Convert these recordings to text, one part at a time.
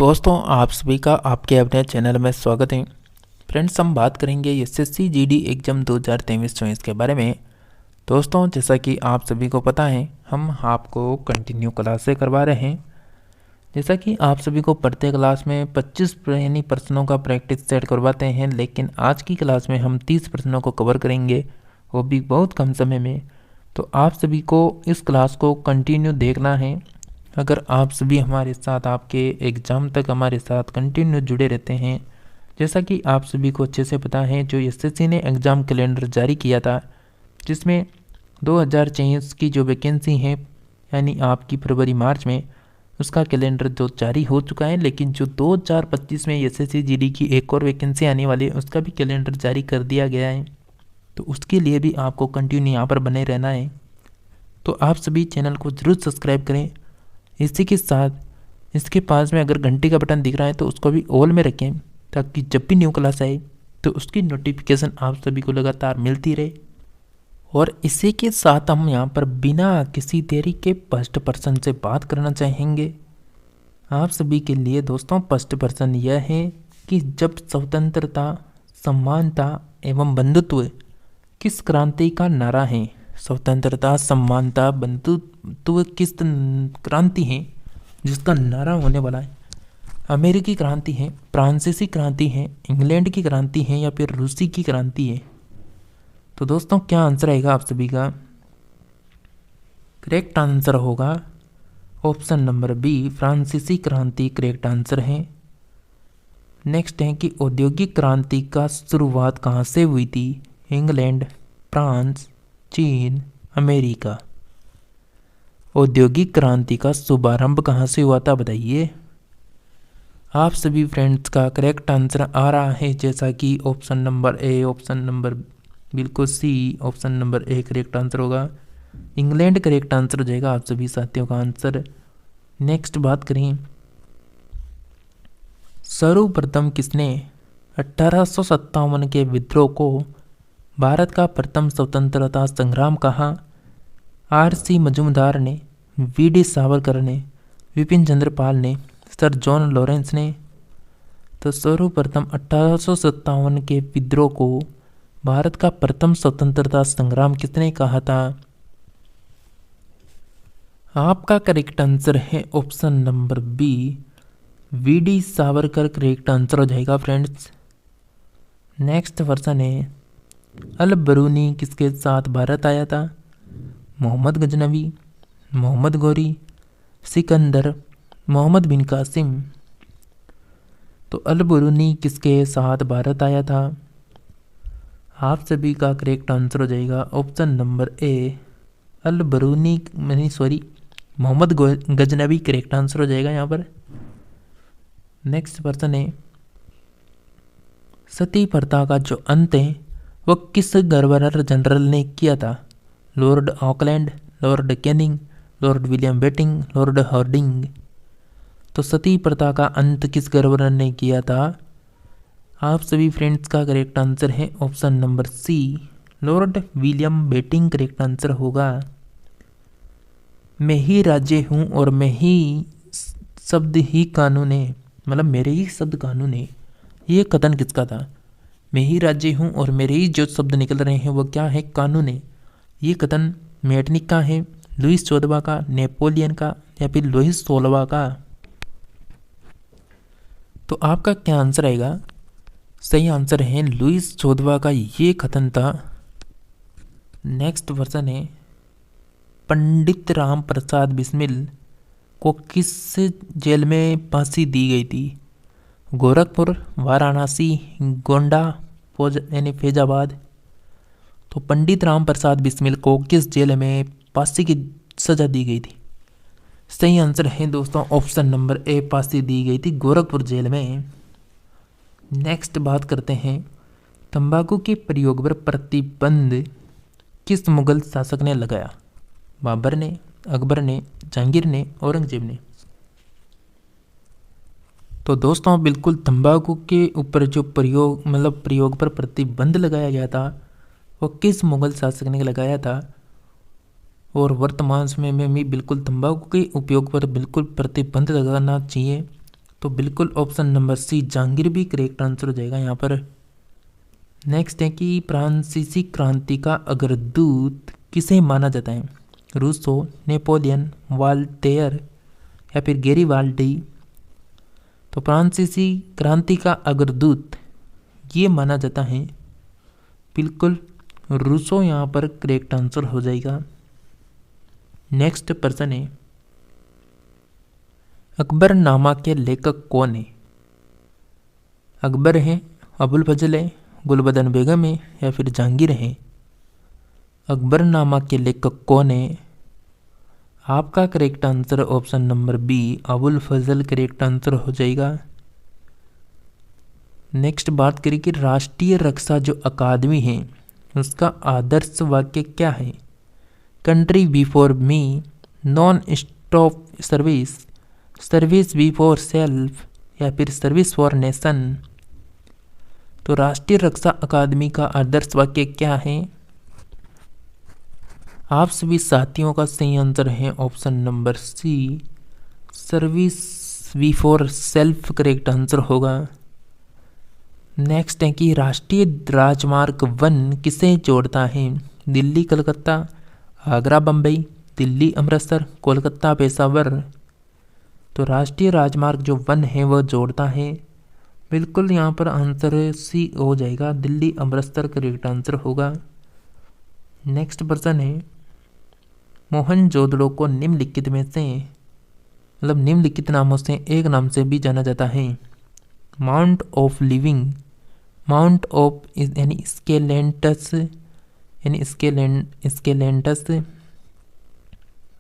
दोस्तों आप सभी का आपके अपने चैनल में स्वागत है। फ्रेंड्स, हम बात करेंगे एसएससी जीडी एग्जाम 2023-24 के बारे में। दोस्तों, जैसा कि आप सभी को पता है, हम आपको कंटिन्यू क्लासें करवा रहे हैं। जैसा कि आप सभी को प्रत्येक क्लास में 25 प्रश्नों का प्रैक्टिस सेट करवाते हैं, लेकिन आज की क्लास में हम 30 प्रश्नों को कवर करेंगे, वो भी बहुत कम समय में। तो आप सभी को इस क्लास को कंटिन्यू देखना है। अगर आप सभी हमारे साथ आपके एग्ज़ाम तक हमारे साथ कंटिन्यू जुड़े रहते हैं, जैसा कि आप सभी को अच्छे से पता है, जो एसएससी ने एग्ज़ाम कैलेंडर जारी किया था, जिसमें 2024 की जो वैकेंसी है, यानी आपकी फरवरी मार्च में, उसका कैलेंडर जो जारी हो चुका है। लेकिन जो 2025 में एसएससी जीडी की एक और वैकेंसी आने वाली है, उसका भी कैलेंडर जारी कर दिया गया है। तो उसके लिए भी आपको कंटिन्यू यहाँ पर बने रहना है। तो आप सभी चैनल को ज़रूर सब्सक्राइब करें। इसी के साथ इसके पास में अगर घंटी का बटन दिख रहा है तो उसको भी ऑल में रखें, ताकि जब भी न्यू क्लास आए तो उसकी नोटिफिकेशन आप सभी को लगातार मिलती रहे। और इसी के साथ हम यहाँ पर बिना किसी देरी के फर्स्ट पर्सन से बात करना चाहेंगे। आप सभी के लिए दोस्तों फर्स्ट पर्सन यह है कि जब स्वतंत्रता, समानता एवं बंधुत्व किस क्रांति का नारा है? स्वतंत्रता, समानता, बंधुत्व किस क्रांति है जिसका नारा होने वाला है? अमेरिकी क्रांति है, फ्रांसीसी क्रांति है, इंग्लैंड की क्रांति है, या फिर रूसी की क्रांति है? तो दोस्तों, क्या आंसर आएगा आप सभी का? करेक्ट आंसर होगा ऑप्शन नंबर बी, फ्रांसीसी क्रांति करेक्ट आंसर है। नेक्स्ट है कि औद्योगिक क्रांति का शुरुआत कहाँ से हुई थी? इंग्लैंड, फ्रांस, चीन, अमेरिका। औद्योगिक क्रांति का शुभारंभ कहाँ से हुआ था, बताइए। आप सभी फ्रेंड्स का करेक्ट आंसर आ रहा है, जैसा कि option number A, option number बिल्कुल C, option number A correct answer होगा। इंग्लैंड करेक्ट आंसर हो जाएगा आप सभी साथियों का आंसर। नेक्स्ट बात करें, सर्वप्रथम किसने 1857 के विद्रोह को भारत का प्रथम स्वतंत्रता संग्राम कहा? आर.सी. मजूमदार ने, वी.डी. सावरकर ने, विपिन चंद्र पाल ने, सर जॉन लॉरेंस ने? तो सर्वप्रथम 1857 के विद्रोह को भारत का प्रथम स्वतंत्रता संग्राम किसने कहा था? आपका करेक्ट आंसर है option number B, V D. Savarkar correct answer हो जाएगा फ्रेंड्स। नेक्स्ट पर्सन है, अल बरूनी किसके साथ भारत आया था? मोहम्मद गजनवी, मोहम्मद गौरी, सिकंदर, मोहम्मद बिन कासिम? तो अल बरूनी किसके साथ भारत आया था? आप सभी का करेक्ट आंसर हो जाएगा option number A, Al Biruni, Mohammad Ghaznavi correct answer हो जाएगा यहाँ पर। नेक्स्ट पर्सन है, सती प्रथा का जो अंत है वो किस गवर्नर जनरल ने किया था? Lord Auckland, Lord Canning, Lord William Bentinck, Lord Hardinge? तो सती प्रथा का अंत किस गवर्नर ने किया था? आप सभी फ्रेंड्स का करेक्ट आंसर है option number C, Lord William Bentinck correct answer होगा। मैं ही राज्य हूँ और मैं ही शब्द ही कानून है, मतलब मेरे ही शब्द कानून है, ये कथन किसका था? मैं ही राज्य हूँ और मेरे ही जो शब्द निकल रहे हैं वो क्या है? कानून है। ये कथन मेटनिक का है, लुईस 14वां का, नेपोलियन का, या फिर लुईस 16वां का? तो आपका क्या आंसर आएगा? सही आंसर है लुईस 14वां का ये कथन था। नेक्स्ट पर्सन है, पंडित राम प्रसाद बिस्मिल को किस जेल में फांसी दी गई थी? गोरखपुर, वाराणसी, गोंडा, यानी फैजाबाद? तो पंडित राम प्रसाद बिस्मिल को किस जेल में फांसी की सजा दी गई थी? सही आंसर है दोस्तों ऑप्शन नंबर ए, फांसी दी गई थी गोरखपुर जेल में। नेक्स्ट बात करते हैं, तंबाकू के प्रयोग पर प्रतिबंध किस मुगल शासक ने लगाया? बाबर ने, अकबर ने, जहांगीर ने, औरंगजेब ने? तो दोस्तों, बिल्कुल तंबाकू के ऊपर जो प्रयोग पर प्रतिबंध लगाया गया था वो किस मुगल शासक ने लगाया था? और वर्तमान समय में भी बिल्कुल तंबाकू के उपयोग पर बिल्कुल प्रतिबंध लगाना चाहिए। तो बिल्कुल ऑप्शन नंबर सी जहांगीर भी करेक्ट आंसर हो जाएगा यहाँ पर। नेक्स्ट है कि फ्रांसीसी क्रांति का अग्रदूत किसे माना जाता है? रूसो, नेपोलियन, वाल्टेयर या फिर गेरिबाल्डी। तो फ्रांसीसी क्रांति का अग्रदूत ये माना जाता है बिल्कुल रूसो यहाँ पर करेक्ट आंसर हो जाएगा। नेक्स्ट प्रश्न है अकबरनामा के लेखक कौन है? अकबर है, अबुल फजल है, गुलबदन बेगम है या फिर जहांगीर है? अकबरनामा के लेखक कौन है? आपका correct answer option number B Abul Fazal correct answer हो जाएगा। नेक्स्ट बात करें कि राष्ट्रीय रक्षा जो अकादमी है उसका आदर्श वाक्य क्या है? Country before me, non stop service, service before self या फिर सर्विस फॉर नेशन। तो राष्ट्रीय रक्षा अकादमी का आदर्श वाक्य क्या है? आप सभी साथियों का सही आंसर है option number C service before self correct answer होगा। नेक्स्ट है कि राष्ट्रीय राजमार्ग 1 किसे जोड़ता है? दिल्ली कलकत्ता, आगरा बम्बई, दिल्ली अमृतसर, कोलकाता पेशावर। तो राष्ट्रीय राजमार्ग जो 1 है वह जोड़ता है बिल्कुल यहाँ पर आंसर सी हो जाएगा, दिल्ली अमृतसर करेक्ट आंसर होगा। नेक्स्ट प्रश्न है मोहनजोदड़ो को निम्नलिखित में से निम्नलिखित नामों से एक नाम से भी जाना जाता है? Mount of living, mount of यानी स्केलेंटस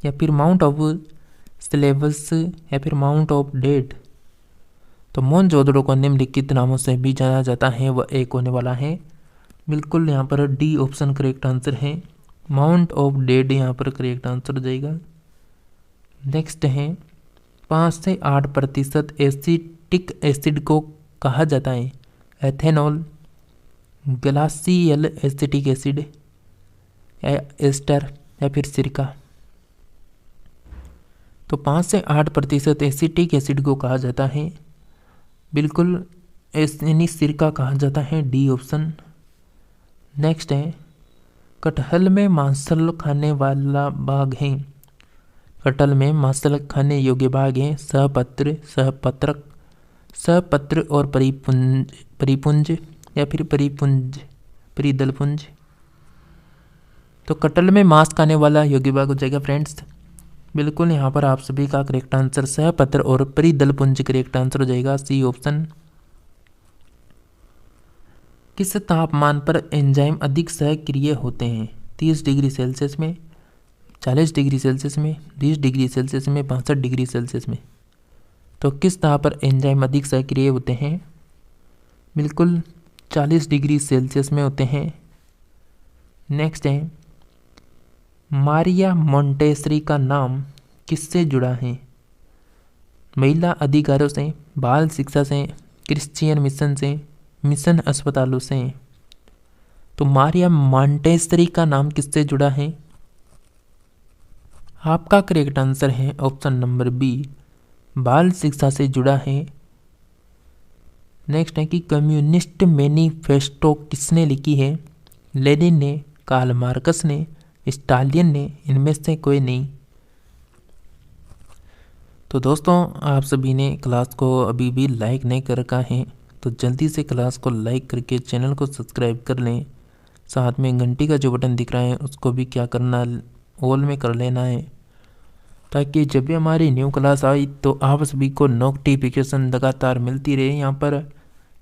या फिर माउंट ऑफ स्लेवस या फिर माउंट ऑफ डेड। तो मोहनजोदड़ो को निम्नलिखित नामों से भी जाना जाता है, वह एक होने वाला है बिल्कुल यहाँ पर डी ऑप्शन करेक्ट आंसर है, माउंट ऑफ डेड यहाँ पर करेक्ट आंसर हो जाएगा। नेक्स्ट है 5 से 8% एसिटिक एसिड को कहा जाता है? Ethanol, glacial acetic acid, ester या फिर सिरका। तो 5 से 8% एसिटिक एसिड को कहा जाता है बिल्कुल यानी सिरका कहा जाता है, डी ऑप्शन। नेक्स्ट है कटहल में मांसल खाने वाला बाघ है? कटहल में मांसल खाने योग्य बाघ हैं सहपत्र, सहपत्रक, सहपत्र और परिपुंज या फिर परिदलपुंज। तो कटहल में मांस खाने वाला योग्य बाघ हो जाएगा फ्रेंड्स बिल्कुल यहाँ पर आप सभी का करेक्ट आंसर सहपत्र और परिदलपुंज करेक्ट आंसर हो जाएगा, सी ऑप्शन। किस तापमान पर एंजाइम अधिक सक्रिय होते हैं? 30 डिग्री सेल्सियस में, 40 डिग्री सेल्सियस में, 20 डिग्री सेल्सियस में, 62 डिग्री सेल्सियस में। तो किस ताप पर एंजाइम अधिक सक्रिय होते हैं? बिल्कुल 40 डिग्री सेल्सियस में होते हैं। नेक्स्ट है मारिया मोंटेसरी का नाम किससे जुड़ा है? महिला अधिकारों से, बाल शिक्षा से, क्रिश्चियन मिशन से, मिशन अस्पतालों से। तो मारिया मोंटेसरी का नाम किससे जुड़ा है? आपका करेक्ट आंसर है ऑप्शन नंबर बी बाल शिक्षा से जुड़ा है। नेक्स्ट है कि कम्युनिस्ट मैनिफेस्टो किसने लिखी है? लेनिन ने, कार्ल मार्क्स ने, स्टालिन ने, इनमें से कोई नहीं। तो दोस्तों आप सभी ने क्लास को अभी भी लाइक नहीं कर रखा है तो जल्दी से क्लास को लाइक करके चैनल को सब्सक्राइब कर लें। साथ में घंटी का जो बटन दिख रहा है उसको भी क्या करना ऑल में कर लेना है ताकि जब भी हमारी न्यू क्लास आई तो आप सभी को नोटिफिकेशन लगातार मिलती रहे यहाँ पर।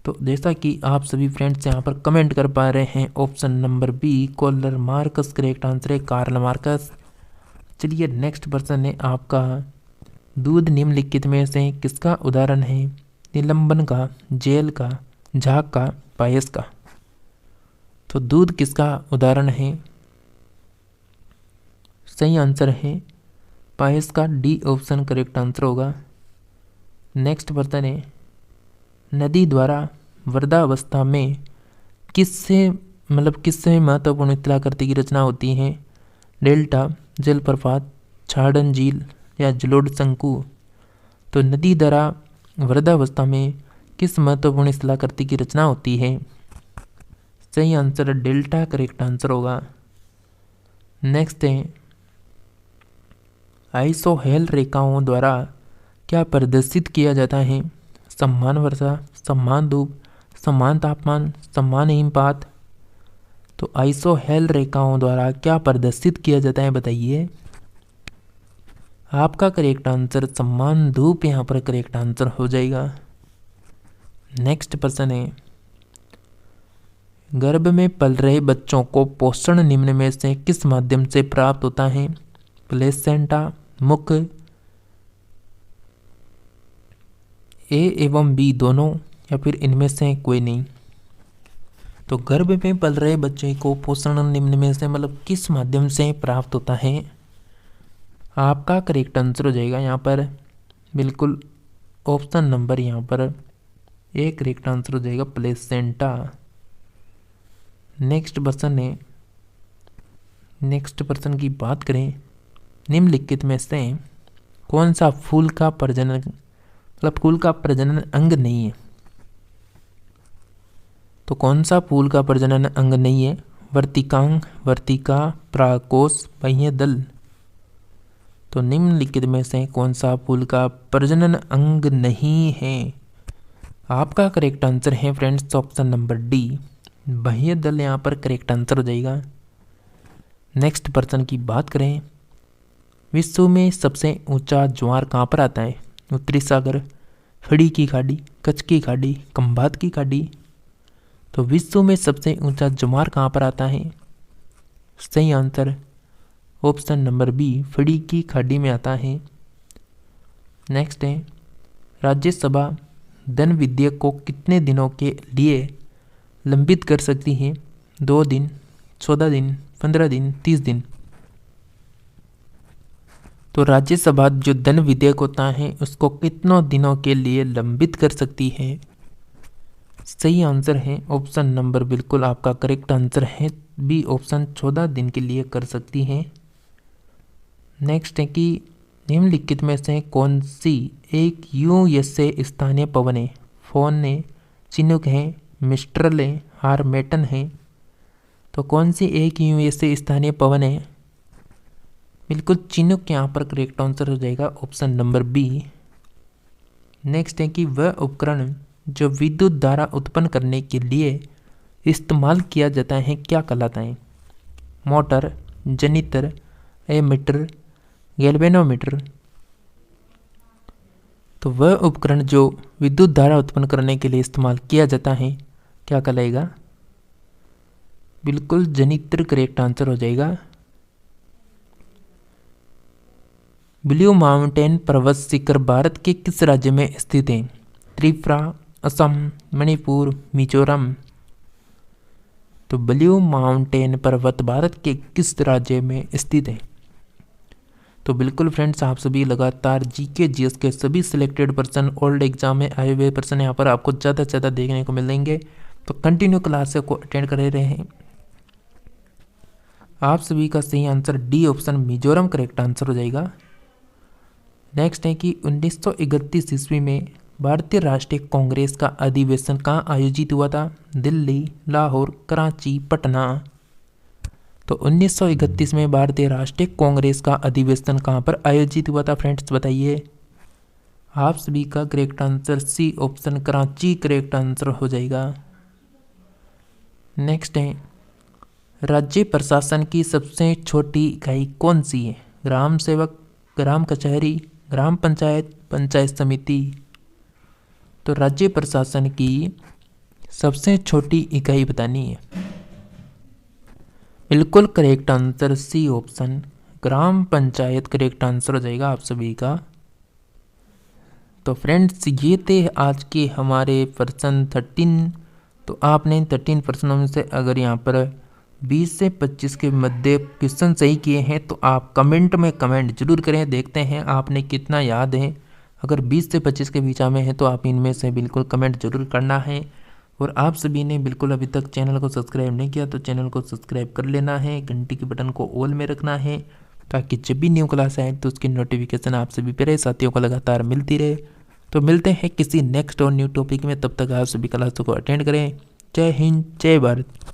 तो जैसा कि आप सभी फ्रेंड्स यहाँ पर कमेंट कर पा रहे हैं option number B Karl Marx correct answer है, कार्ल मार्क्स। चलिए नेक्स्ट प्रश्न है आपका दूध निम्नलिखित में से किसका उदाहरण है? निलंबन का, जेल का, झाग का, पायस का। तो दूध किसका उदाहरण है? सही आंसर है पायस का, डी ऑप्शन करेक्ट आंसर होगा। नेक्स्ट प्रश्न है नदी द्वारा वृद्धावस्था में किससे महत्वपूर्ण इत्तलाकृति की रचना होती है? डेल्टा, जलप्रपात, छाड़न झील या जलोढ़ शंकु। तो नदी द्वारा वृद्धावस्था में किस महत्वपूर्ण स्थलाकृति की रचना होती है? सही आंसर डेल्टा करेक्ट आंसर होगा। नेक्स्ट है, आइसोहेल रेखाओं द्वारा क्या प्रदर्शित किया जाता है? समान वर्षा, समान धूप, समान तापमान, समान हिमपात। तो आइसोहेल रेखाओं द्वारा क्या प्रदर्शित किया जाता है बताइए। आपका करेक्ट आंसर समान धूप यहाँ पर करेक्ट आंसर हो जाएगा। नेक्स्ट प्रश्न है, गर्भ में पल रहे बच्चों को पोषण निम्न में से किस माध्यम से प्राप्त होता है? प्लेसेंटा, मुख, ए एवं बी दोनों, या फिर इनमें से कोई नहीं। तो गर्भ में पल रहे बच्चे को पोषण निम्न में से मतलब किस माध्यम से प्राप्त होता है? आपका करेक्ट आंसर हो जाएगा यहाँ पर बिल्कुल ऑप्शन नंबर यहाँ पर ए करेक्ट आंसर हो जाएगा, प्लेसेंटा। नेक्स्ट प्रश्न की बात करें, निम्नलिखित में से कौन सा फूल का प्रजनन अंग नहीं है? तो कौन सा फूल का प्रजनन अंग नहीं है? वर्तिकांग, वर्तिका, परागकोश, बाह्यदल। तो निम्नलिखित में से कौन सा फूल का प्रजनन अंग नहीं है? आपका करेक्ट आंसर है फ्रेंड्स ऑप्शन नंबर डी, बाह्यदल यहाँ पर करेक्ट आंसर हो जाएगा। नेक्स्ट प्रश्न की बात करें, विश्व में सबसे ऊंचा ज्वार कहाँ पर आता है? उत्तरी सागर, फड़ी की खाड़ी, कच्छ की खाड़ी, खंभात की खाड़ी। तो विश्व में सबसे ऊंचा ज्वार कहाँ पर आता है? सही आंसर ऑप्शन नंबर बी, फड़ी की खाड़ी में आता है। नेक्स्ट है, राज्यसभा धन विधेयक को कितने दिनों के लिए लंबित कर सकती है? 2 दिन, 14 दिन, 15 दिन, 30 दिन। तो राज्यसभा जो धन विधेयक होता है उसको कितनों दिनों के लिए लंबित कर सकती है? सही आंसर है ऑप्शन नंबर बिल्कुल आपका करेक्ट आंसर है बी ऑप्शन, 14 दिन के लिए कर सकती है। नेक्स्ट है कि निम्नलिखित में से कौन सी एक यूएसए स्थानीय पवन है? फोन है, चिनूक है, मिस्ट्रल है, हारमेटन है। तो कौन सी एक यूएसए स्थानीय पवन है? बिल्कुल चिनूक यहाँ पर करेक्ट आंसर हो जाएगा, ऑप्शन नंबर बी। नेक्स्ट है कि वह उपकरण जो विद्युत धारा उत्पन्न करने के लिए इस्तेमाल किया जाता है क्या कहलाता है? मोटर, जनित्र, एमीटर, गैल्वेनोमीटर। तो वह उपकरण जो विद्युत धारा उत्पन्न करने के लिए इस्तेमाल किया जाता है क्या कहलाएगा? बिल्कुल जनित्र करेक्ट आंसर हो जाएगा। ब्लू माउंटेन पर्वत शिखर भारत के किस राज्य में स्थित है? त्रिपुरा, असम, मणिपुर, मिजोरम। तो ब्लू माउंटेन पर्वत भारत के किस राज्य में स्थित है? तो बिल्कुल फ्रेंड्स आप सभी लगातार जीके जीएस के सभी सिलेक्टेड पर्सन ओल्ड एग्जाम में आए हुए पर्सन यहाँ पर आपको ज़्यादा से ज़्यादा देखने को मिलेंगे, तो कंटिन्यू क्लास को अटेंड कर रहे हैं। आप सभी का सही answer D option Mizoram correct answer हो जाएगा। नेक्स्ट है कि 1931 ईस्वी में भारतीय राष्ट्रीय कांग्रेस का अधिवेशन कहाँ आयोजित हुआ था? दिल्ली, लाहौर, कराची, पटना। तो 1931 में भारतीय राष्ट्रीय कांग्रेस का अधिवेशन कहाँ पर आयोजित हुआ था फ्रेंड्स बताइए। आप सभी का correct answer C option Karachi correct answer हो जाएगा। नेक्स्ट है, राज्य प्रशासन की सबसे छोटी इकाई कौन सी है? ग्राम सेवक, ग्राम कचहरी, ग्राम पंचायत, पंचायत समिति। तो राज्य प्रशासन की सबसे छोटी इकाई बतानी है। बिल्कुल करेक्ट आंसर सी ऑप्शन ग्राम पंचायत करेक्ट आंसर हो जाएगा आप सभी का। तो फ्रेंड्स ये थे आज के हमारे प्रश्न 13। तो आपने 13 प्रश्नों में से अगर यहाँ पर 20 से 25 के मध्य क्वेश्चन सही किए हैं तो आप कमेंट में कमेंट जरूर करें, देखते हैं आपने कितना याद है। अगर 20 से 25 के बीच में है तो आप इनमें से बिल्कुल कमेंट जरूर करना है। और आप सभी ने बिल्कुल अभी तक चैनल को सब्सक्राइब नहीं किया तो चैनल को सब्सक्राइब कर लेना है, घंटी के बटन को ऑल में रखना है ताकि जब भी न्यू क्लास आए तो उसकी नोटिफिकेशन आप सभी प्यारे साथियों को लगातार मिलती रहे। तो मिलते हैं किसी नेक्स्ट और न्यू टॉपिक में, तब तक आप सभी क्लासों को अटेंड करें। जय हिंद, जय भारत।